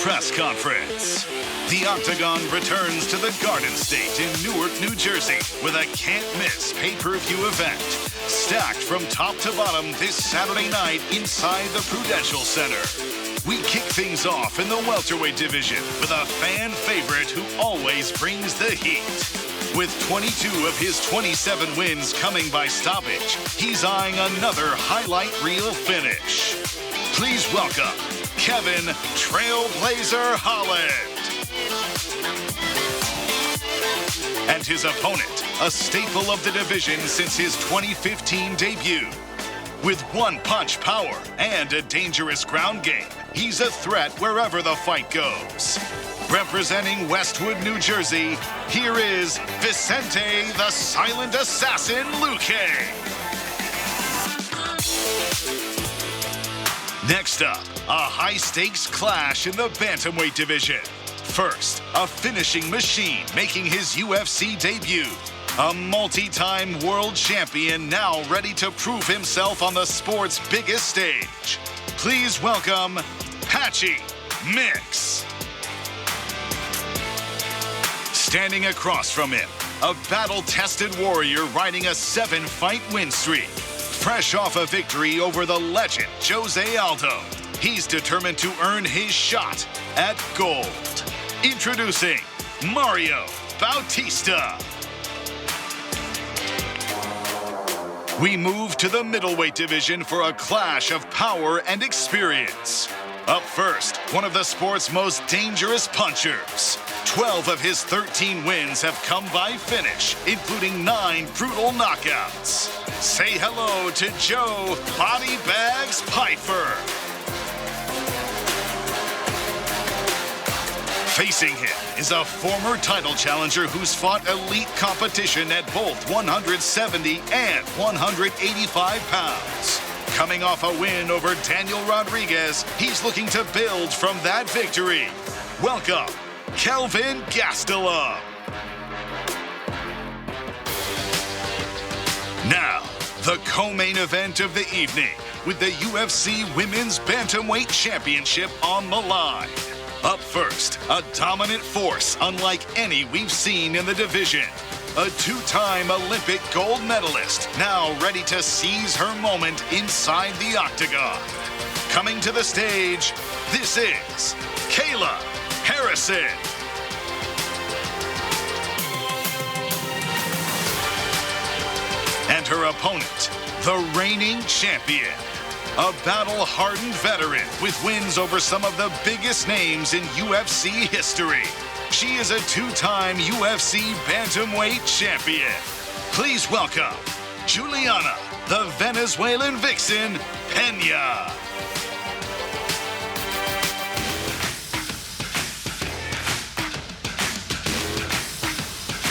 press conference. The Octagon returns to the Garden State in Newark, New Jersey with a can't-miss pay-per-view event. Stacked from top to bottom this Saturday night inside the Prudential Center. We kick things off in the welterweight division with a fan favorite who always brings the heat. With 22 of his 27 wins coming by stoppage, he's eyeing another highlight reel finish. Please welcome Kevin Trailblazer Holland. And his opponent, a staple of the division since his 2015 debut. With one-punch power and a dangerous ground game, he's a threat wherever the fight goes. Representing Westwood, New Jersey, here is Vicente the Silent Assassin Luque. Next up, a high-stakes clash in the bantamweight division. First, a finishing machine making his UFC debut. A multi-time world champion now ready to prove himself on the sport's biggest stage. Please welcome Patchy Mix. Standing across from him, a battle-tested warrior riding a 7-fight win streak. Fresh off a victory over the legend Jose Aldo, he's determined to earn his shot at gold. Introducing Mario Bautista. We move to the middleweight division for a clash of power and experience. Up first, one of the sport's most dangerous punchers. 12 of his 13 wins have come by finish, including 9 brutal knockouts. Say hello to Joe Body Bags Pyfer. Facing him is a former title challenger who's fought elite competition at both 170 and 185 pounds. Coming off a win over Daniel Rodriguez, he's looking to build from that victory. Welcome, Kelvin Gastelum. Now, the co-main event of the evening with the UFC Women's Bantamweight Championship on the line. Up first, a dominant force unlike any we've seen in the division. A 2-time Olympic gold medalist, now ready to seize her moment inside the octagon. Coming to the stage, this is Kayla Harrison. And her opponent, the reigning champion. A battle-hardened veteran with wins over some of the biggest names in UFC history. She is a 2-time UFC Bantamweight champion. Please welcome Juliana, the Venezuelan Vixen, Peña.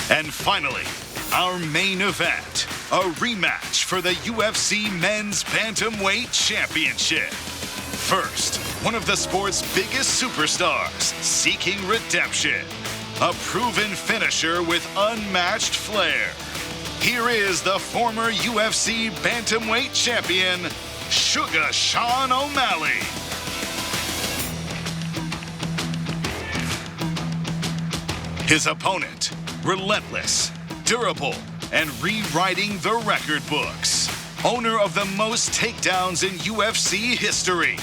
And finally, our main event. A rematch for the UFC Men's Bantamweight Championship. First, one of the sport's biggest superstars seeking redemption. A proven finisher with unmatched flair. Here is the former UFC Bantamweight champion, Sugar Sean O'Malley. His opponent, relentless, durable, and rewriting the record books. Owner of the most takedowns in UFC history,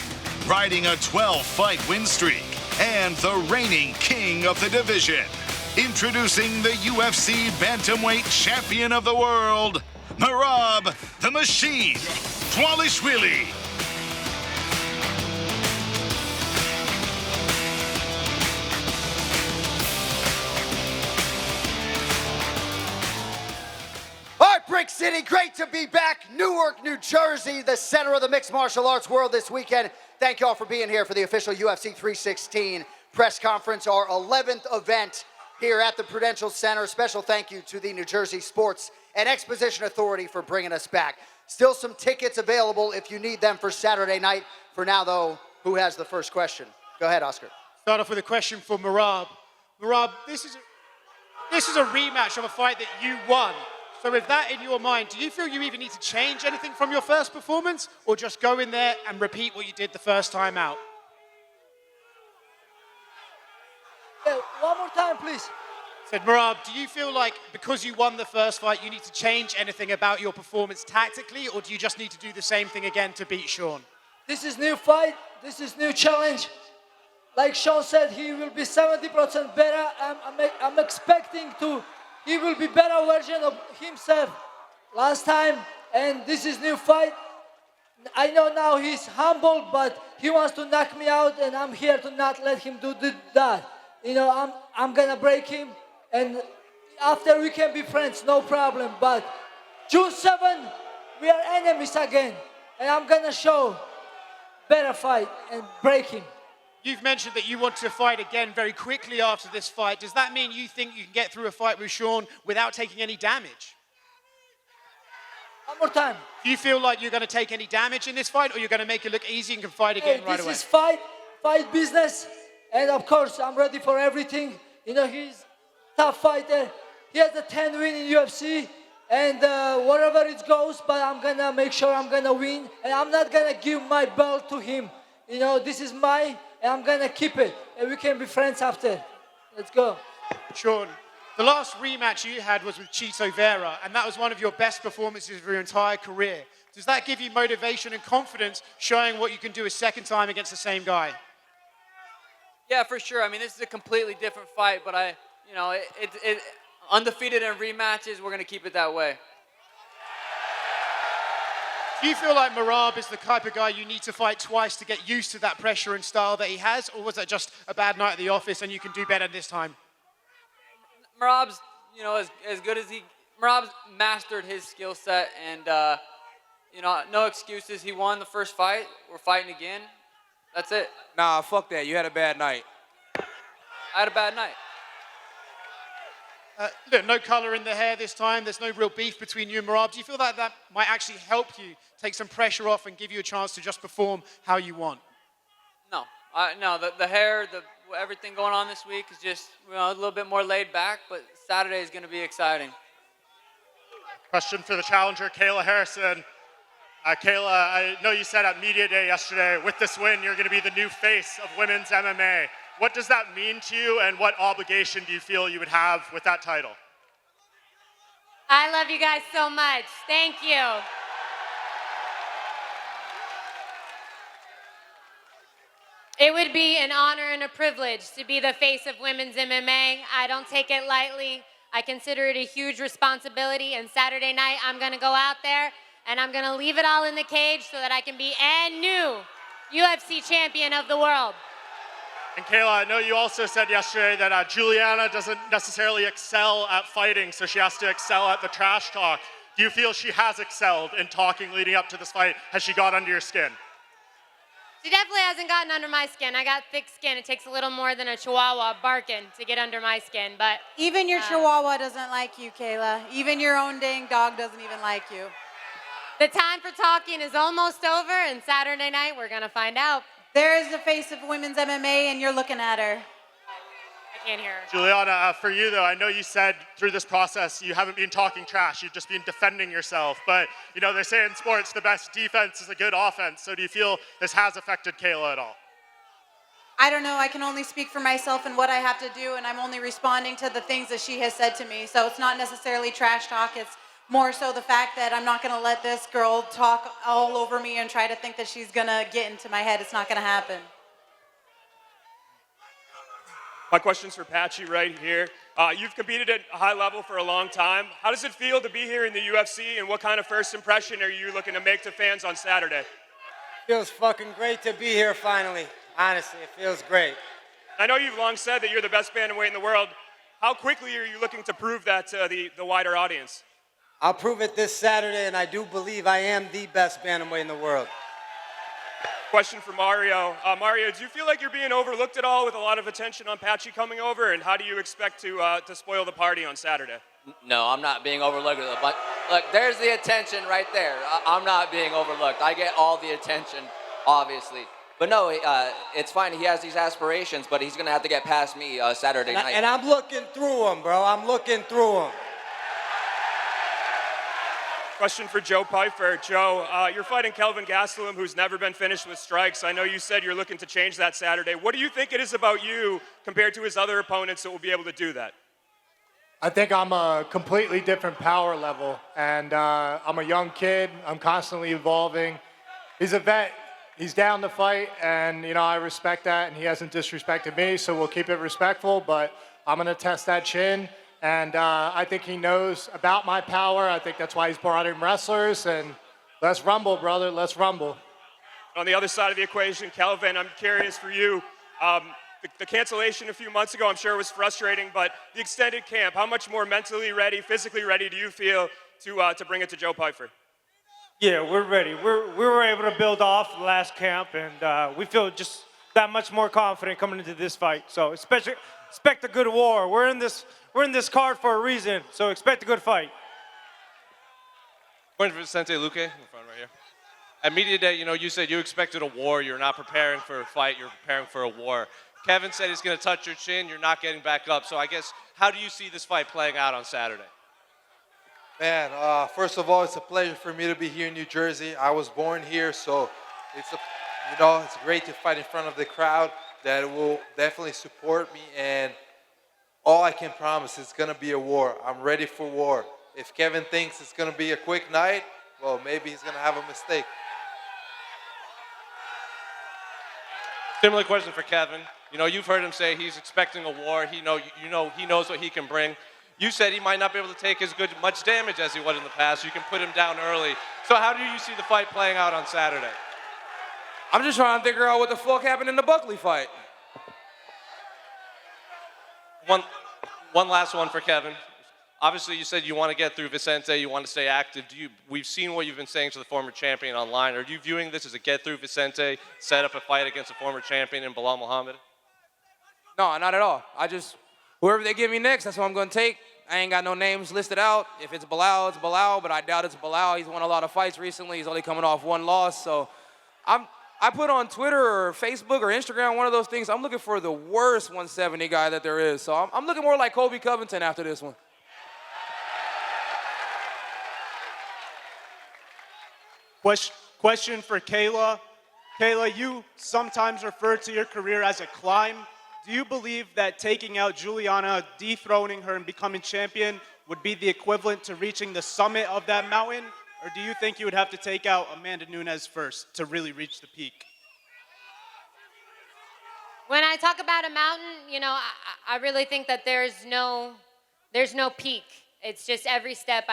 riding a 12-fight win streak, and the reigning king of the division. Introducing the UFC Bantamweight Champion of the World, Merab the Machine Dvalishvili. Brick City, great to be back. Newark, New Jersey, the center of the mixed martial arts world this weekend. Thank you all for being here for the official UFC 316 press conference, our 11th event here at the Prudential Center. Special thank you to the New Jersey Sports and Exposition Authority for bringing us back. Still some tickets available if you need them for Saturday night. For now, though, who has the first question? Go ahead, Oscar. Start off with a question for Merab. Merab, this is a rematch of a fight that you won. So with that in your mind, do you feel you even need to change anything from your first performance, or just go in there and repeat what you did the first time out? One more time, please. Said, Merab, do you feel like because you won the first fight, you need to change anything about your performance tactically, or do you just need to do the same thing again to beat Sean? This is new fight. This is new challenge. Like Sean said, he will be 70% better. I'm expecting he will be better version of himself last time. And this is new fight. I know now he's humble, but he wants to knock me out, and I'm here to not let him do that. You know, I'm gonna break him, and after we can be friends, no problem. But June 7, we are enemies again, and I'm gonna show better fight and break him. You've mentioned that you want to fight again very quickly after this fight. Does that mean you think you can get through a fight with Sean without taking any damage? One more time. Do you feel like you're going to take any damage in this fight, or you're going to make it look easy and can fight again right away? This is fight business, and of course I'm ready for everything. You know, he's a tough fighter. He has a 10 win in UFC, and wherever it goes, but I'm gonna make sure I'm gonna win, and I'm not gonna give my belt to him. You know, this is mine, and I'm gonna keep it, and we can be friends after. Let's go. Sean, the last rematch you had was with Chito Vera, and that was one of your best performances of your entire career. Does that give you motivation and confidence showing what you can do a second time against the same guy? Yeah, for sure. I mean, this is a completely different fight, but undefeated in rematches, we're going to keep it that way. Do you feel like Merab is the type of guy you need to fight twice to get used to that pressure and style that he has, or was that just a bad night at the office and you can do better this time? Merab's, as good as Merab's mastered his skill set, and, no excuses. He won the first fight. We're fighting again. That's it. Nah, fuck that. You had a bad night. I had a bad night. Look, no color in the hair this time. There's no real beef between you and Merab. Do you feel that that might actually help you take some pressure off and give you a chance to just perform how you want? No. The hair, everything going on this week is just a little bit more laid back, but Saturday is going to be exciting. Question for the challenger, Kayla Harrison. Kayla, I know you said at Media Day yesterday, with this win, you're going to be the new face of women's MMA. What does that mean to you, and what obligation do you feel you would have with that title? I love you guys so much. Thank you. It would be an honor and a privilege to be the face of women's MMA. I don't take it lightly. I consider it a huge responsibility, and Saturday night I'm going to go out there and I'm going to leave it all in the cage so that I can be a new UFC champion of the world. And Kayla, I know you also said yesterday that Juliana doesn't necessarily excel at fighting, so she has to excel at the trash talk. Do you feel she has excelled in talking leading up to this fight? Has she got under your skin? She definitely hasn't gotten under my skin. I got thick skin. It takes a little more than a chihuahua barking to get under my skin, but... Even your chihuahua doesn't like you, Kayla. Even your own dang dog doesn't even like you. The time for talking is almost over, and Saturday night we're going to find out. There is the face of women's MMA, and you're looking at her. I can't hear her. Juliana, for you though, I know you said through this process you haven't been talking trash, you've just been defending yourself. But, they say in sports the best defense is a good offense. So do you feel this has affected Kayla at all? I don't know. I can only speak for myself and what I have to do, and I'm only responding to the things that she has said to me. So it's not necessarily trash talk. It's more so the fact that I'm not going to let this girl talk all over me and try to think that she's going to get into my head. It's not going to happen. My question's for Patchy right here. You've competed at a high level for a long time. How does it feel to be here in the UFC, and what kind of first impression are you looking to make to fans on Saturday? Feels fucking great to be here finally. Honestly, it feels great. I know you've long said that you're the best bantamweight in the world. How quickly are you looking to prove that to the wider audience? I'll prove it this Saturday, and I do believe I am the best bantamweight in the world. Question for Mario. Mario, do you feel like you're being overlooked at all with a lot of attention on Patchy coming over, and how do you expect to spoil the party on Saturday? No, I'm not being overlooked. But look, there's the attention right there. I'm not being overlooked. I get all the attention, obviously. But no, it's fine. He has these aspirations, but he's going to have to get past me Saturday night. And I'm looking through them, bro. I'm looking through them. Question for Joe Pyfer. Joe, you're fighting Kelvin Gastelum, who's never been finished with strikes. I know you said you're looking to change that Saturday. What do you think it is about you compared to his other opponents that will be able to do that? I think I'm a completely different power level, and I'm a young kid. I'm constantly evolving. He's a vet. He's down to fight, and I respect that, and he hasn't disrespected me, so we'll keep it respectful, but I'm going to test that chin. And I think he knows about my power. I think that's why he's brought in wrestlers. And let's rumble, brother. Let's rumble. On the other side of the equation, Kelvin, I'm curious for you. The cancellation a few months ago, I'm sure was frustrating, but the extended camp, how much more mentally ready, physically ready do you feel to bring it to Joe Pyfer? Yeah, we're ready. We were able to build off the last camp, and we feel just that much more confident coming into this fight. So expect a good war. We're in this card for a reason, so expect a good fight. Point for Vicente Luque in the front right here. At Media Day, you said you expected a war. You're not preparing for a fight. You're preparing for a war. Kevin said he's going to touch your chin. You're not getting back up. So I guess, how do you see this fight playing out on Saturday? Man, first of all, it's a pleasure for me to be here in New Jersey. I was born here, so it's great to fight in front of the crowd that will definitely support me. And all I can promise is going to be a war. I'm ready for war. If Kevin thinks it's going to be a quick night, well, maybe he's going to have a mistake. Similar question for Kevin. You've heard him say he's expecting a war. He knows what he can bring. You said he might not be able to take much damage as he was in the past. You can put him down early. So how do you see the fight playing out on Saturday? I'm just trying to figure out what the fuck happened in the Buckley fight. One last one for Kevin. Obviously, you said you want to get through Vicente, you want to stay active. We've seen what you've been saying to the former champion online. Are you viewing this as a get through Vicente, set up a fight against a former champion in Bilal Muhammad? No, not at all. Whoever they give me next, that's what I'm going to take. I ain't got no names listed out. If it's Bilal, it's Bilal, but I doubt it's Bilal. He's won a lot of fights recently. He's only coming off one loss. So I put on Twitter or Facebook or Instagram, one of those things, I'm looking for the worst 170 guy that there is. So I'm looking more like Kobe Covington after this one. Question for Kayla. Kayla, you sometimes refer to your career as a climb. Do you believe that taking out Juliana, dethroning her, and becoming champion would be the equivalent to reaching the summit of that mountain? Or do you think you would have to take out Amanda Nunes first to really reach the peak? When I talk about a mountain, I really think that there's no peak. It's just every step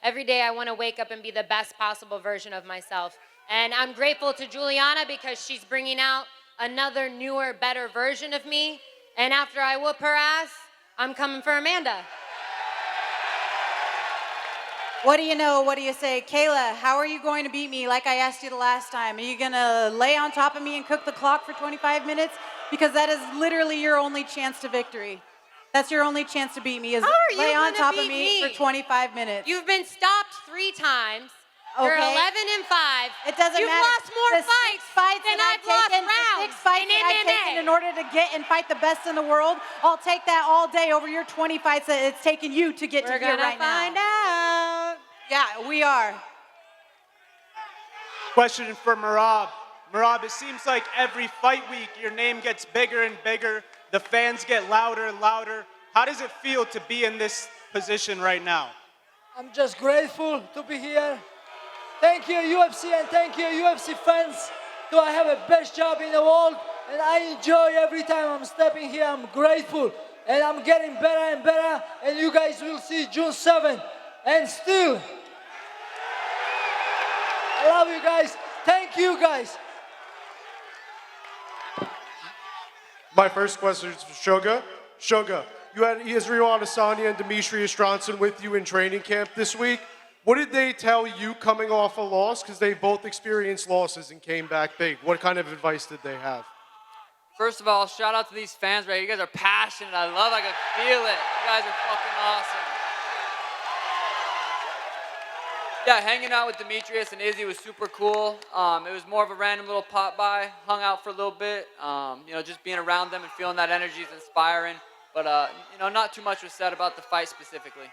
every day I want to wake up and be the best possible version of myself. And I'm grateful to Juliana because she's bringing out another newer, better version of me. And after I whoop her ass, I'm coming for Amanda. What do you know? What do you say? Kayla, how are you going to beat me like I asked you the last time? Are you going to lay on top of me and cook the clock for 25 minutes? Because that is literally your only chance to victory. That's your only chance to beat me is lay on top of me for 25 minutes. You've been stopped 3 times. Okay. You're 11-5. It doesn't You've matter. lost more fights that than I've lost rounds the 6 fights in that I've MMA. taken in order to get and fight the best in the world. I'll take that all day over your 20 fights that it's taken you to get to here right now. We're gonna find out. Yeah, we are. Question for Merab. Merab, it seems like every fight week your name gets bigger and bigger. The fans get louder and louder. How does it feel to be in this position right now? I'm just grateful to be here. Thank you, UFC, and thank you, UFC fans. Do I have the best job in the world? And I enjoy every time I'm stepping here. I'm grateful, and I'm getting better and better. And you guys will see June 7th. And still, I love you guys. Thank you, guys. My first question is for Shoga. Shoga, you had Israel Adesanya and Dimitri Estranson with you in training camp this week. What did they tell you coming off a loss? Because they both experienced losses and came back big. What kind of advice did they have? First of all, shout out to these fans, right? You guys are passionate. I can feel it. You guys are fucking awesome. Yeah, hanging out with Demetrius and Izzy was super cool. It was more of a random little pop by. Hung out for a little bit. Just being around them and feeling that energy is inspiring. But, not too much was said about the fight specifically.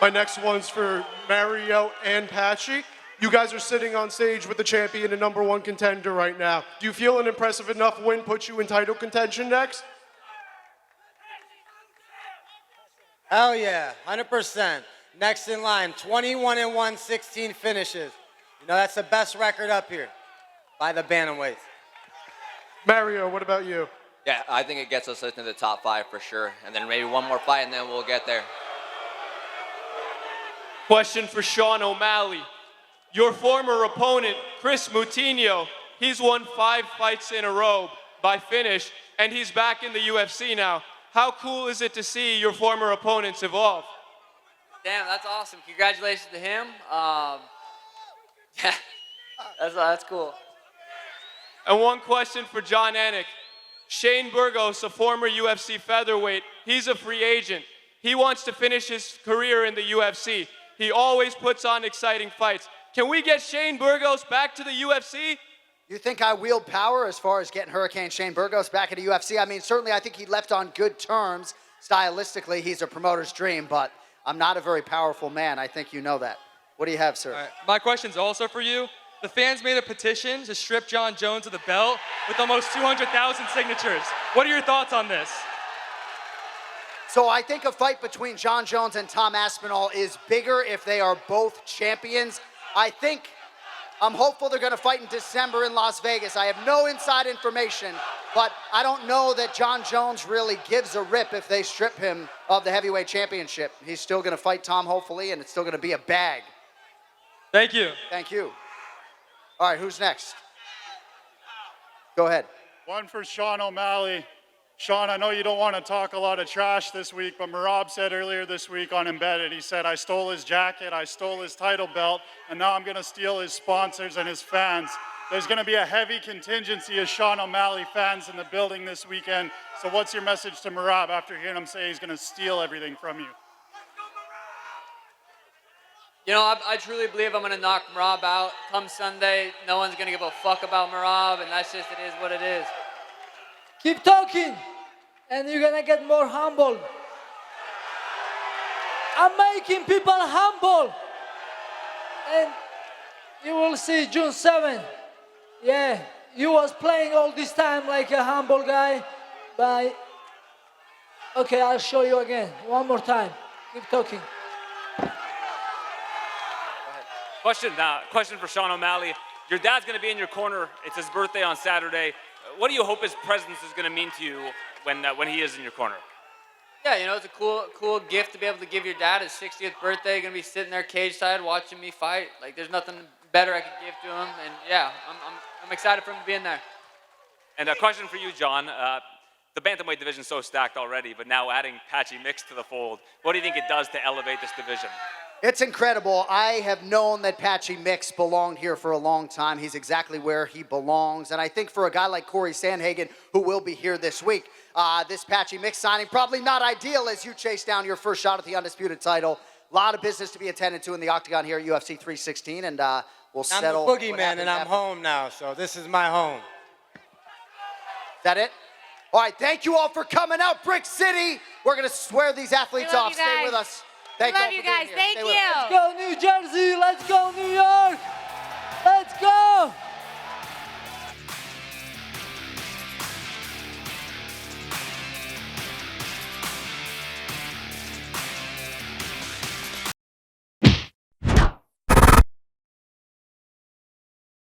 My next one's for Mario and Patchy. You guys are sitting on stage with the champion and #1 contender right now. Do you feel an impressive enough win puts you in title contention next? Hell yeah, 100%. Next in line, 21-1, 16 finishes. You know, that's the best record up here by the bantamweights. Mario, what about you? Yeah, I think it gets us into the top 5 for sure. And then maybe one more fight and then we'll get there. Question for Sean O'Malley. Your former opponent, Chris Moutinho, he's won 5 fights in a row by finish, and he's back in the UFC now. How cool is it to see your former opponents evolve? Damn, that's awesome. Congratulations to him. Yeah, that's cool. And one question for John Anik. Shane Burgos, a former UFC featherweight, he's a free agent. He wants to finish his career in the UFC. He always puts on exciting fights. Can we get Shane Burgos back to the UFC? You think I wield power as far as getting Hurricane Shane Burgos back into UFC? I mean, certainly I think he left on good terms. Stylistically, he's a promoter's dream, but I'm not a very powerful man. I think you know that. What do you have, sir? All right. My question's also for you. The fans made a petition to strip John Jones of the belt with almost 200,000 signatures. What are your thoughts on this? So I think a fight between John Jones and Tom Aspinall is bigger if they are both champions. I'm hopeful they're going to fight in December in Las Vegas. I have no inside information, but I don't know that John Jones really gives a rip if they strip him of the heavyweight championship. He's still going to fight Tom, hopefully, and it's still going to be a bag. Thank you. Thank you. All right, who's next? Go ahead. One for Sean O'Malley. Sean, I know you don't want to talk a lot of trash this week, but Merab said earlier this week on Embedded, he said, I stole his jacket, I stole his title belt, and now I'm going to steal his sponsors and his fans. There's going to be a heavy contingency of Sean O'Malley fans in the building this weekend. So what's your message to Merab after hearing him say he's going to steal everything from you? You know, I truly believe I'm going to knock Merab out. Come Sunday, no one's going to give a fuck about Merab, and that's just, it is what it is. Keep talking, and you're gonna get more humble. I'm making people humble. And you will see June 7th. Yeah, you was playing all this time like a humble guy, but okay, I'll show you again. One more time. Keep talking. Question for Sean O'Malley. Your dad's going to be in your corner. It's his birthday on Saturday. What do you hope his presence is going to mean to you when he is in your corner? Yeah, you know, it's a cool gift to be able to give your dad his 60th birthday. You're going to be sitting there cage side watching me fight. Like, there's nothing better I could give to him. And yeah, I'm excited for him to be in there. And a question for you, John. The bantamweight division is so stacked already, but now adding Patchy Mix to the fold, what do you think it does to elevate this division? It's incredible. I have known that Patchy Mix belonged here for a long time. He's exactly where he belongs. And I think for a guy like Corey Sandhagen, who will be here this week, this Patchy Mix signing, probably not ideal as you chase down your first shot at the undisputed title. A lot of business to be attended to in the Octagon here at UFC 316, and we'll settle. I'm the boogeyman, and I'm home now, so this is my home. Is that it? All right, thank you all for coming out, Brick City. We're going to swear these athletes off. Stay with us. Thank love you guys. Thank you. Let's go New Jersey. Let's go New York. Let's go.